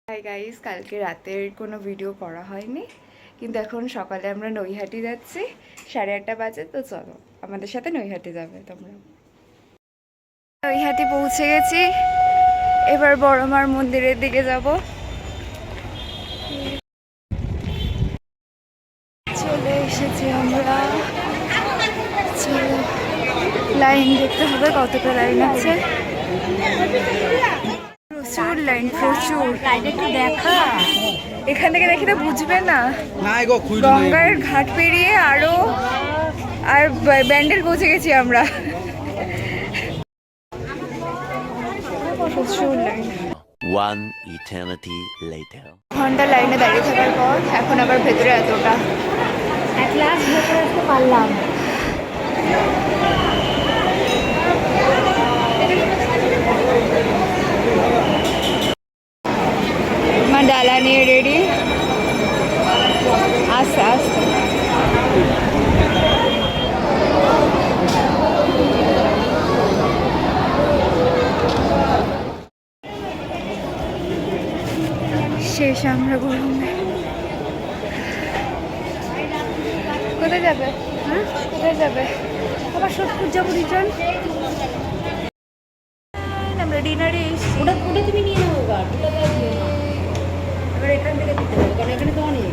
Hi guys, কালকে রাতের কোনো ভিডিও করা হয়নি, কিন্তু এখন সকালে আমরা নৈহাটি যাচ্ছি। 8:30 বাজে, তো চলো আমাদের সাথে নৈহাটি যাবে তোমরা। নৈহাটি পৌঁছে গেছি, এবার বড়মার মন্দিরের দিকে যাব। চলে এসেছি আমরা, চলো লাইন দেখতে হবে, কতটা লাইন আছে। প্রচুর লাইন, প্রচুর। দেখা এখান থেকে দেখি তো বুঝবে না। গঙ্গার ঘাট পেরিয়ে আর ব্যান্ডেল পৌঁছে গেছি আমরা। প্রচুর লাইন। One eternity later. ঘন্টা লাইনে দাঁড়িয়ে থাকার পর এখন আবার ভেতরে এতটা এক লাখ ভেতরে আসতে পারলাম। মা ডালা নিয়ে রেডি, আস্তে আস্তে। শেষ আমরা গরমে। কোথায় যাবে? হ্যাঁ, কোথায় যাবে? আবার সোদপুর যাবো রিটার্ন। আমরা ডিনারে এসেছি। ওটা তুমি নিয়ে নেবো, এবার এখান থেকে দিতে হবে, কারণ এখানে তো অনেক